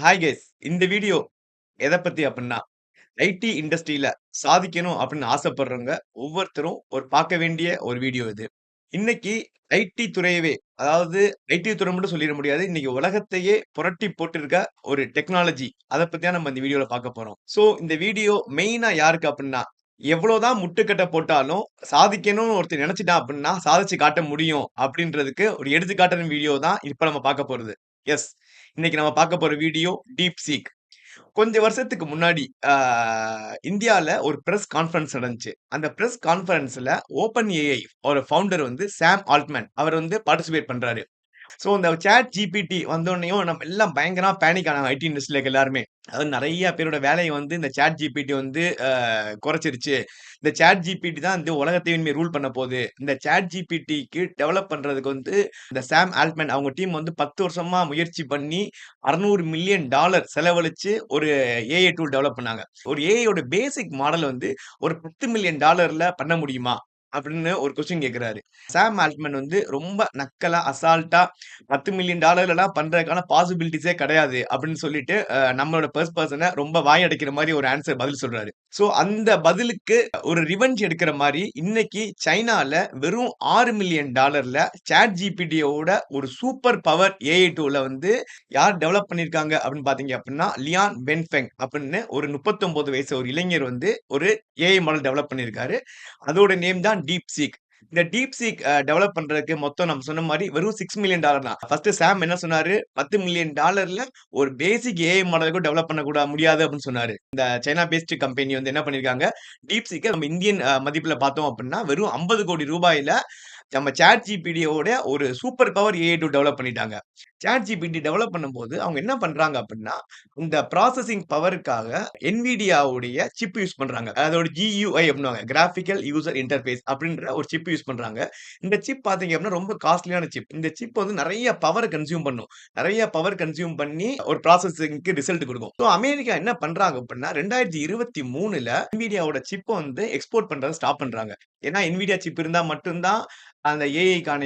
Hi guys. இந்த video எத பத்தி அப்டின்னா, ஐடி இண்டஸ்ட்ரியில சாதிக்கணும் அப்படின்னு ஆசைப்படுறவங்க ஒவ்வொருத்தரும் பார்க்க வேண்டிய ஒரு வீடியோ இது. இன்னைக்கு ஐடி துறையவே, அதாவது ஐடி துறை மட்டும் சொல்லிற முடியாது. இன்னைக்கு உலகத்தையே புரட்டி போட்டிருக்க ஒரு டெக்னாலஜி. அத பத்தி தான் நம்ம இந்த வீடியோல பார்க்க போறோம். சோ இந்த வீடியோ மெயினா யாருக்கு அப்டின்னா, எவ்வளோதான் முட்டுக்கட்டை போட்டாலும் சாதிக்கணும்னு ஒருத்தன் நெனச்சுட்டான் அப்டின்னா, சாதிச்சு காட்ட முடியும் அப்டின்றதுக்கு ஒரு எடுத்துக்காட்டான வீடியோ தான் இப்ப நம்ம பார்க்க போறது. எஸ். இன்னைக்கு நம்ம பார்க்க போற வீடியோ DeepSeek. கொஞ்சம் வருஷத்துக்கு முன்னாடி இந்தியால ஒரு பிரஸ் கான்ஃபரன்ஸ் நடந்துச்சு. அந்த பிரஸ் கான்ஃபரன்ஸ்ல ஓப்பன் ஏஐ ஒரு ஃபவுண்டர் சாம் ஆல்ட்மேன் அவர் பார்ட்டிசிபேட் பண்றாரு. சோ இந்த சாட் ஜிபிடி வந்தோனயும் நம்ம எல்லாம் பயங்கரமா பேனிக் ஆனாங்க ஐடி இண்டஸ்ட்ரியில இருக்க எல்லாருமே. அதாவது நெறைய பேரோட வேலைய இந்த சாட் ஜிபிடி குறைச்சிருச்சு. இந்த சாட் ஜிபிடி தான் உலகத்தையே இனிமே ரூல் பண்ண போது. இந்த சாட் ஜிபிடிக்கு டெவலப் பண்றதுக்கு இந்த சாம் ஆல்ட்மேன் அவங்க டீம் 10 வருஷமா முயற்சி பண்ணி $600 மில்லியன் செலவழிச்சு ஒரு ஏஐ டூல் டெவலப் பண்ணாங்க. ஒரு ஏஐ யோட பேசிக் மாடல் ஒரு $10 மில்லியன் பண்ண முடியுமா? அப்படின்னு ஒரு கொஸ்டின் கேட்கிறாரு. சாம் ஆல்ட்மேன் ரொம்ப நக்கலா, அசால்ட்டா $10 மில்லியன் எல்லாம் பண்றதுக்கான பாசிபிலிட்டீஸே கிடையாது அப்படின்னு சொல்லிட்டு, நம்மளோட ஃபர்ஸ்ட் பெர்சன ரொம்ப வாய் அடைக்கிற மாரி ஒரு ஆன்ஸர் பதில் சொல்றாரு. சோ அந்த பதிலுக்கு ஒரு ரிவெஞ்ச் எடுக்கிற மாரி இன்னைக்கு சைனால வெறும் $6 மில்லியன் சாட் ஜிபிடியோட ஒரு சூப்பர் பவர் ஏஐ டூல யார் டெவலப் பண்ணியிருக்காங்க அப்படின்னு பார்த்தீங்க அப்படின்னா, லியான் வென்ஃபெங் அப்படின்னு ஒரு 39 வயசு ஒரு இளைஞர் ஒரு ஏஐ மாடல் டெவலப் பண்ணியிருக்காரு. அதோட நேம் தான் DeepSeek. இந்த DeepSeek டெவலப் பண்றதுக்கு மொத்தம் நம்ம சொன்ன மாரி வெறும் $6 மில்லியன் தான். ஃபர்ஸ்ட் சாம் என்ன சொன்னாரு? $10 மில்லியன் ஒரு பேசிக் ஏஐ மாடல் கூட டெவலப் பண்ண முடியாது அப்படின்னு சொன்னாரு. இந்த சைனா பேஸ்ட் கம்பெனி என்ன பண்ணியிருக்காங்க, DeepSeek நம்ம இந்தியன் மதிப்புல பார்த்தோம் அப்படின்னா, வெறும் ₹50 கோடி நம்ம சாட் ஜிபிடியோட ஒரு super power AI tool develop பண்ணிட்டாங்க. சாட் ஜிபிடி டெவலப் பண்ணும்போது அவங்க என்ன பண்றாங்க அப்படின்னா, இந்த ப்ராசஸிங் பவருக்காக NVIDIAவுடைய சிப் யூஸ் பண்றாங்க. அதோட GUI அப்படின்னுவாங்க. கிராபிக்கல் யூசர் இன்டர்ஃபேஸ் அப்படின்ற ஒரு சிப் யூஸ் பண்றாங்க. இந்த சிப் பார்த்தீங்க அப்படின்னா ரொம்ப காஸ்ட்லியான சிப். இந்த சிப் நெறைய பவர கன்சியூம் பண்ணும். நெறைய பவர் கன்சியூம் பண்ணி ஒரு ப்ராசஸிங்க்கு ரிசல்ட் குடுக்கும். சோ அமெரிக்கா என்ன பண்றாங்க அப்படின்னா 2023ல NVIDIAவோட சிப்ப எக்ஸ்போர்ட் பண்றத ஸ்டாப் பண்றாங்க. ஏன்னா NVIDIA சிப் இருந்தா மட்டும் தான் அந்த ஏஐக்கான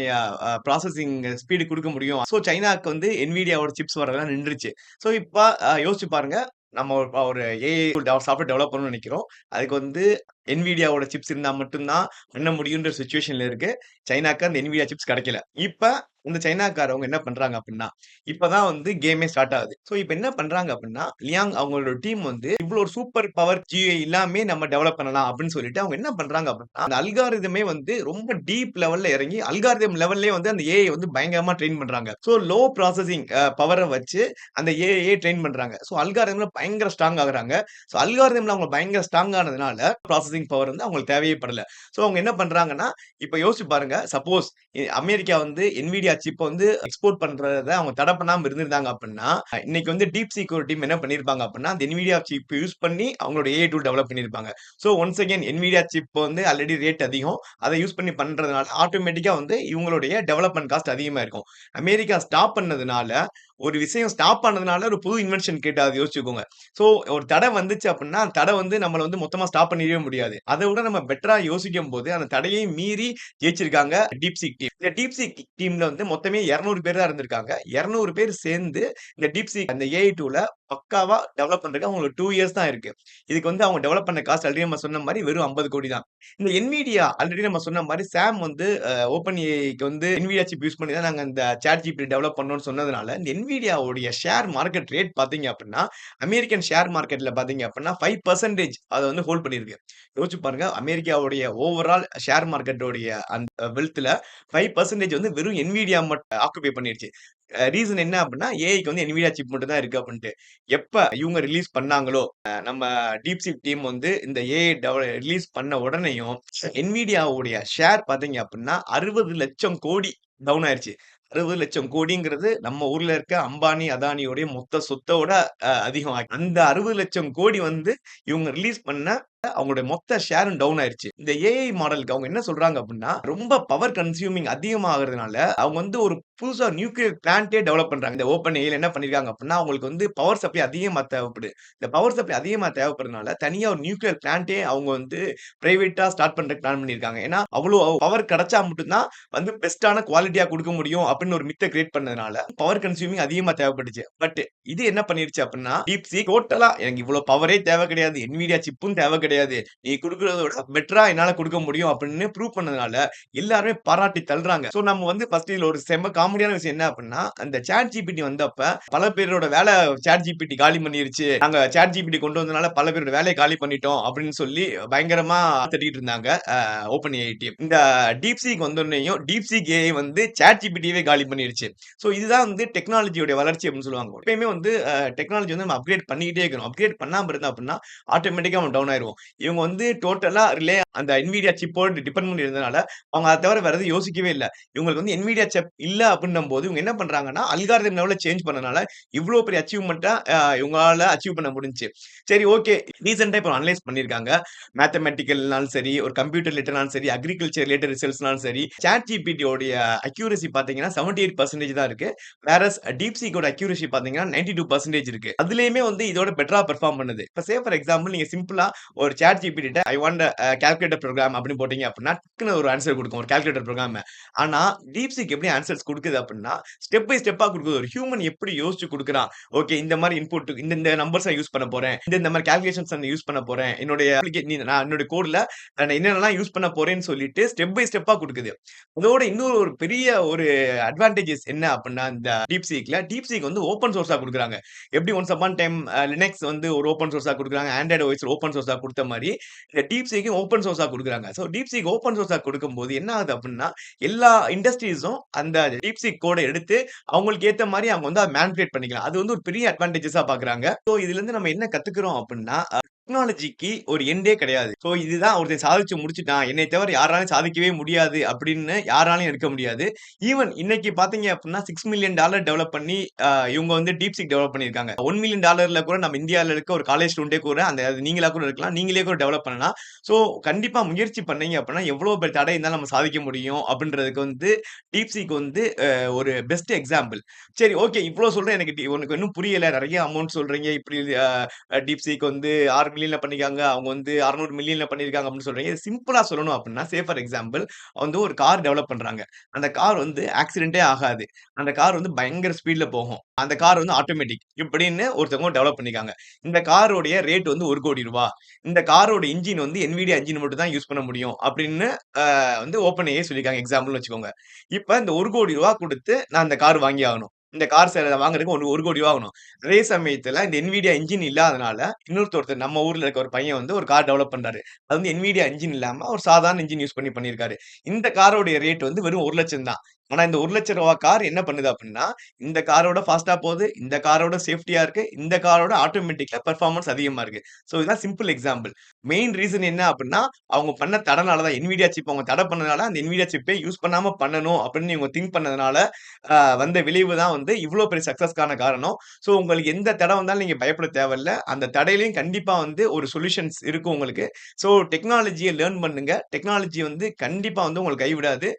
ப்ராசஸிங் ஸ்பீடு குடுக்க முடியும். சோ சைனாக்கு NVIDIAவோட சிப்ஸ் வரதெல்லாம் நின்றுச்சு. சோ இப்ப யோசிச்சு பாருங்க. நம்ம ஒரு ஏஐ சாஃப்ட்வேர் டெவலப் பண்ணணும்னு நெனைக்கிறோம். அதுக்கு NVIDIAவோட சிப்ஸ் இருந்தா மட்டும் தான் பண்ண முடியுன்ற சிச்சுவேஷன்ல இருக்கு. சைனாக்கு அந்த NVIDIA சிப்ஸ் கிடைக்கல. இப்ப இந்த சைனாக்காரவங்க என்ன பண்றாங்க அப்டின்னா, இப்ப தான் கேமே ஸ்டார்ட் ஆகுது. சோ இப்ப என்ன பண்றாங்க அப்டின்னா, லியாங் அவங்களோட டீம் இவ்ளோ ஒரு சூப்பர் பவர் GUI எல்லாமே நம்ம டெவலப் பண்ணலாம் அப்டின்னு சொல்லிட்டு அவங்க என்ன பண்றாங்க அப்டின்னா, அந்த அல்காரிதமே ரொம்ப டீப் லெவல்ல இறங்கி அல்காரிதம் லெவல்லயே அந்த ஏஐ பயங்கரமா ட்ரெயின் பண்றாங்க. சோ லோ ப்ராசஸிங் பவர வச்சு அந்த ஏஐயே ட்ரெயின் பண்றாங்க. சோ அல்காரிதம்ல பயங்கர ஸ்ட்ராங் ஆகுறாங்க. சோ அல்காரிதம்ல அவங்க பயங்கர ஸ்ட்ராங் ஆனதுனால ப்ராசஸிங் பவர் அவங்களுக்கு தேவையே படல. சோ அவங்க என்ன பண்றாங்கன்னா, இப்ப யோசிச்சு பாருங்க. சப்போஸ் அமெரிக்கா NVIDIA சிப்ப எக்ஸ்போர்ட் பண்றத அவங்க தடை பண்ணாம இருந்திருந்தாங்க அப்டின்னா, இன்னைக்கு DeepSeek ஒரு டீம் என்ன பண்ணியிருப்பாங்க அப்டின்னா, அந்த NVIDIA சிப் யூஸ் பண்ணி அவங்களோட ஏஐ டூல் டெவலப் பண்ணியிருப்பாங்க. So once again NVIDIA chip already rate அதிகம். அத யூஸ் பண்ணி பண்றதுனால ஆட்டோமேட்டிக்கா இவங்களுடைய டெவலப்மென்ட் காஸ்ட் அதிகமா இருக்கும். அமெரிக்கா ஸ்டாப் பண்ணதுனால, ஒரு விஷயம் ஸ்டாப் ஆனதுனால ஒரு புது இன்வென்ஷன் கிரியேட் ஆகுது யோசிச்சுக்கோங்க. சோ ஒரு தடை வந்துச்சு அப்டின்னா, அந்த தடை நம்மள மொத்தமா ஸ்டாப் பண்ணிறவே முடியாது. அத விட நம்ம பெட்டரா யோசிக்கும்போது, அந்த தடையையும் மீறி ஜெயிச்சிருக்காங்க DeepSeek டீம். இந்த DeepSeek டீம்ல மொத்தமே 200 பேர் தான் இருந்திருக்காங்க. 200 பேர் சேர்ந்து இந்த DeepSeek அந்த ஏஐ டூல பக்காவா டெவலப் பண்றதுக்கு அவங்களுக்கு 2 இயர்ஸ் தான் இருக்கு. இதுக்கு அவங்க டெவலப் பண்ண காஸ்ட் ஆல்ரெடி நம்ம சொன்ன மாரி வெறும் 50 கோடி தான். இந்த NVIDIA ஆல்ரெடி நம்ம சொன்ன மாரி சாம் ஓப்பன் ஏஐக்கு NVIDIA சிப் யூஸ் பண்ணி தான் நாங்க இந்த சாட் ஜிபிடி டெவலப் பண்ணோம்னு சொன்னதுனால, இந்த NVIDIAவுடைய ஷேர் மார்க்கெட் ரேட் பார்த்தீங்க அப்டின்னா, அமெரிக்கன் ஷேர் மார்க்கெட்ல பார்த்தீங்க அப்டின்னா 5% அத ஹோல்ட் பண்ணியிருக்கு. யோசிச்சு பாருங்க. அமெரிக்காவுடைய ஓவரால் ஷேர் மார்க்கெட்டோடைய அந்த வெல்த்ல 5% வெறும் NVIDIA மட்டும் ஆக்குபை பண்ணிருச்சு. ரீசன் என்ன அப்டின்னா, ஏஐக்கு NVIDIA சிப் மட்டும் தான் இருக்கு அப்டின்ட்டு. எப்ப இவங்க ரிலீஸ் பண்ணாங்களோ, நம்ம DeepSeek டீம் இந்த ஏஐ ரிலீஸ் பண்ண உடனேயும் NVIDIAவுடைய ஷேர் பார்த்தீங்க அப்டின்னா 60,00,000 கோடி டவுன் ஆயிருச்சு. 60,00,000 கோடிங்கிறது நம்ம ஊர்ல இருக்க அம்பானி, அதானியோடைய மொத்த சொத்தோட அதிகம். அந்த 60,00,000 கோடி இவங்க ரிலீஸ் பண்ண அவங்களுடைய மொத்த ஷேரும் டவுன் ஆயிருச்சு. இந்த ஏஐ மாடலுக்கு அவங்க என்ன சொல்றாங்க அப்டின்னா, ரொம்ப பவர் கன்சியூமிங் அதிகமாகறதுனால, அவங்க வந்து ஒரு புதுசா நியூக்ளியர் பிளான்ட்டே டெவலப் பண்றாங்க. இந்த ஓப்பன் ஏஐல என்ன பண்ணியிருக்காங்க அப்டின்னா, அவங்களுக்கு வந்து பவர் சப்ளை அதிகமா தேவைப்படுது. இந்த பவர் சப்ளை அதிகமா தேவைப்படுறதுனால, தனியா ஒரு நியூக்ளியர் பிளான்ட்டே அவங்க வந்து பிரைவேட்டா ஸ்டார்ட் பண்றதுக்கு பிளான் பண்ணியிருக்காங்க. ஏன்னா, அவ்ளோ பவர் கிடைச்சா மட்டும் தான் வந்து பெஸ்ட்டான குவாலிட்டியா குடுக்க முடியும் அப்டின்னு ஒரு மித்த கிரியேட் பண்ணதுனால, பவர் கன்சியூமிங் அதிகமா தேவைப்பட்டுச்சு. பட் இது என்ன பண்ணிருச்சு அப்டின்னா, DeepSeek டோட்டலா எனக்கு இவ்ளோ பவரே தேவை கிடையாது. NVIDIA சிப்பும் தேவை கிடையாது. நீ குடுக்குறத விட பெட்டரா என்னால குடுக்க முடியும் அப்டின்னு ப்ரூவ் பண்ணதுனால, எல்லாருமே பாராட்டி தள்றாங்க. சோ நம்ம வந்து ஃபர்ஸ்ட் இதுல ஒரு செம்ம காமெடியான விஷயம் என்ன அப்டின்னா, அந்த ChatGPT வந்தப்ப பல பேரோட வேல ChatGPT காலி பண்ணிருச்சு. நாங்க ChatGPT கொண்டு வந்தனால பல பேரோட வேலைய காலி பண்ணிட்டோம் அப்டின்னு சொல்லி பயங்கரமா திட்டிட்டு இருந்தாங்க. Open AI team. இந்த DeepSeek வந்தோனேயும் DeepSeek AI வந்து ChatGPTயவே காலி பண்ணிருச்சு. சோ இதுதான் வந்து டெக்னாலஜியோட வளர்ச்சி அப்டின்னு சொல்லுவாங்க. எப்பயுமே வந்து டெக்னாலஜி வந்து நம்ம அப்கிரேட் பண்ணிக்கிட்டே இருக்கணும். அப்கிரேட் பண்ணாம இருந்தோம் அப்டின்னா, ஆட்டோமேட்டிக்கா நம்ம டவுன் ஆயிருவோம். இவங்க வந்து டோட்டலா அந்த NVIDIA சிப்போட டிபெண்ட் பண்ணி இருந்தனால, அவங்க அத தவிர வேற எதுவும் யோசிக்கவே இல்ல. இவங்களுக்கு வந்து NVIDIA சிப் இல்ல அப்டின்னும்போது, இவங்க என்ன பண்றாங்கன்னா, அல்காரிதம் லெவல்ல சேஞ்ச் பண்ணனால, இவ்ளோ பெரிய அச்சீவ்மென்ட்டா இவங்களால அச்சீவ் பண்ண முடிஞ்சுச்சு. சரி ஓகே. ரீசென்ட்டா இப்ப அனலைஸ் பண்ணியிருக்காங்க. மேத்தமேட்டிக்கல்னாலும் சரி, ஒரு கம்ப்யூட்டர் ரிலேட்டட்னாலும் சரி, அக்ரிகல்ச்சர் ரிலேட்டட் ரிசல்ட்ஸ்னாலும் சரி, ChatGPT உடைய அக்யூரசி பார்த்தீங்கன்னா 78% தான் இருக்கு. வேரஸ் DeepSeek ஓட அக்யூரசி பார்த்தீங்கன்னா 92% இருக்கு. அதுலயுமே வந்து இதோட பெட்டரா பெர்ஃபார்ம் பண்ணுது. இப்ப சே ஃபார் எக்ஸாம்பிள் நீங்க சிம்பிளா ஒரு ChatGPT ட்ட ஐ வாண்ட் கால்குலேட்டர் புரோகிராம் அப்படின்னு போட்டீங்க அப்படின்னா, டக்குனு ஒரு ஆன்சர் குடுக்கும். ஒரு கால்குலேட்டர் புரோகிராம. ஆனா DeepSeek எப்படி ஆன்சர்ஸ் குடுக்குது அப்படின்னா, ஸ்டெப் பை ஸ்டெப்பா குடுக்குது. ஒரு ஹியூமன் எப்படி யோசிச்சு குடுக்குறான். ஓகே இந்த மாரி இன்புட் இந்த நம்பர்ஸ் நான் யூஸ் பண்ண போறேன். இந்த மாரி கால்குலேஷன்ஸ் நான் யூஸ் பண்ண போறேன். நான் என்னோட கோட்ல நான் என்னென்னலாம் யூஸ் பண்ண போறேன்னு சொல்லிட்டு ஸ்டெப் பை ஸ்டெப்பா குடுக்குது. அதோட இன்னொரு ஒரு பெரிய ஒரு அட்வான்டேஜஸ் என்ன அப்டின்னா, இந்த DeepSeek வந்து ஓப்பன் சோர்ஸா குடுக்குறாங்க. எப்படி ஒன்ஸ் அப்பான் டைம் லினக்ஸ் வந்து ஒரு ஓப்பன் சோர்ஸா குடுக்குறாங்க. ஆண்ட்ராய்டு ஓஎஸ் ஓப்பன் சோர்ஸா குடுத்த மாரி, இந்த DeepSeekம் ஓப்பன் சோர்ஸா குடுக்குறாங்க. சோ DeepSeek ஓப்பன் சோர்ஸா குடுக்கும்போது என்ன ஆகுது அப்டின்னா, எல்லா இண்டஸ்ட்ரீஸும் அந்த DeepSeek கோட எடுத்து அவங்களுக்கு ஏத்த மாரி அவங்க வந்து அத மேனிபுலேட் பண்ணிக்கலாம். அது வந்து ஒரு பெரிய அட்வான்டேஜஸா பார்க்குறாங்க. சோ இதுலருந்து நம்ம என்ன கத்துக்கிறோம் அப்டின்னா, டெக்னாலஜிக்கு ஒரு எண்டே கிடையாது. சோ இதுதான் ஒருத்தன் சாதிச்சு முடிச்சுட்டான். என்னைய தவிர யாராலயும் சாதிக்கவே முடியாது அப்படின்னு யாராலயும் எடுக்க முடியாது. ஈவன் இன்னைக்கு பார்த்தீங்க அப்படின்னா $6 மில்லியன் டெவலப் பண்ணி இவங்க வந்து DeepSeek டெவலப் பண்ணியிருக்காங்க. $1 மில்லியன் கூட நம்ம இந்தியால இருக்க ஒரு காலேஜ் ஸ்டூடெண்ட்டே கூட அந்த அது நீங்களா கூட இருக்கலாம். நீங்களே கூட டெவலப் பண்ணலாம். சோ கண்டிப்பா முயற்சி பண்ணீங்க அப்படின்னா எவ்வளவு பெரிய தடை இருந்தாலும் நம்ம சாதிக்க முடியும் அப்படின்றதுக்கு வந்து DeepSeek வந்து ஒரு பெஸ்ட் எக்ஸாம்பிள். சரி ஓகே இவ்ளோ சொல்றேன் எனக்கு உனக்கு இன்னும் புரியல. நெறைய அமௌண்ட் சொல்றீங்க. இப்படி DeepSeek வந்து 6 மில்லியன்ல பண்ணிருக்காங்க. அவங்க வந்து 600 மில்லியன்ல பண்ணியிருக்காங்க அப்படின்னு சொல்றீங்க. இது சிம்பிளா சொல்லணும் அப்படின்னா, ஃபார் எக்ஸாம்பிள் வந்து ஒரு கார் டெவலப் பண்றாங்க. அந்த கார் வந்து ஆக்சிடென்ட்டே ஆகாது. அந்த கார் வந்து பயங்கர ஸ்பீட்ல போகும். அந்த கார் வந்து ஆட்டோமேட்டிக் இப்படின்னு ஒருத்தவங்க டெவலப் பண்ணிருக்காங்க. இந்த காரோடைய ரேட் வந்து ரூ. 1,00,00,000. இந்த காரோட என்ஜின் வந்து NVIDIA என்ஜின் மட்டும் தான் யூஸ் பண்ண முடியும் அப்படின்னு வந்து ஓப்பன் ஏஐ சொல்லியிருக்காங்க எக்ஸாம்பிள்னு வச்சுக்கோங்க. இப்ப இந்த ரூ. 1,00,00,000 குடுத்து நான் இந்த கார் வாங்கியாகணும். இந்த கார் வாங்குறதுக்கு ரூ. 1,00,00,000 ஆகணும். அதே சமயத்துல இந்த NVIDIA என்ஜின் இல்லாதனால, ஒருத்தர் நம்ம ஊர்ல இருக்க ஒரு பையன் வந்து ஒரு கார் டெவலப் பண்றாரு. அது வந்து NVIDIA என்ஜின் இல்லாம ஒரு சாதாரண என்ஜின் யூஸ் பண்ணி பண்ணியிருக்காரு. இந்த காரோடைய ரேட் வந்து வெறும் 1,00,000 தான். ஆனா இந்த ரூ. 1,00,000 கார் என்ன பண்ணுது அப்டின்னா, இந்த காரோட ஃபாஸ்ட்டா போகுது, இந்த காரோட சேஃப்டியா இருக்கு, இந்த காரோட ஆட்டோமேட்டிக்ல பெர்ஃபார்மன்ஸ் அதிகமா இருக்கு. சோ இதுதான் சிம்பிள் எக்ஸாம்பிள். மெயின் ரீசன் என்ன அப்டின்னா, அவங்க பண்ண தடனால தான் NVIDIA சிப் அவங்க தடை பண்ணதுனால, அந்த NVIDIA சிப்பே யூஸ் பண்ணாம பண்ணணும் அப்டின்னு இவங்க திங்க் பண்ணதுனால, வந்த விளைவு தான் வந்து இவ்ளோ பெரிய சக்சஸ்க்கான காரணம். சோ உங்களுக்கு எந்த தடை வந்தாலும் நீங்க பயப்பட தேவையில்ல. அந்த தடையிலயும் கண்டிப்பா வந்து ஒரு சொல்யூஷன்ஸ் இருக்கும் உங்களுக்கு. சோ டெக்னாலஜிய லேர்ன் பண்ணுங்க. டெக்னாலஜி வந்து கண்டிப்பா வந்து உங்கள கைவிடாது.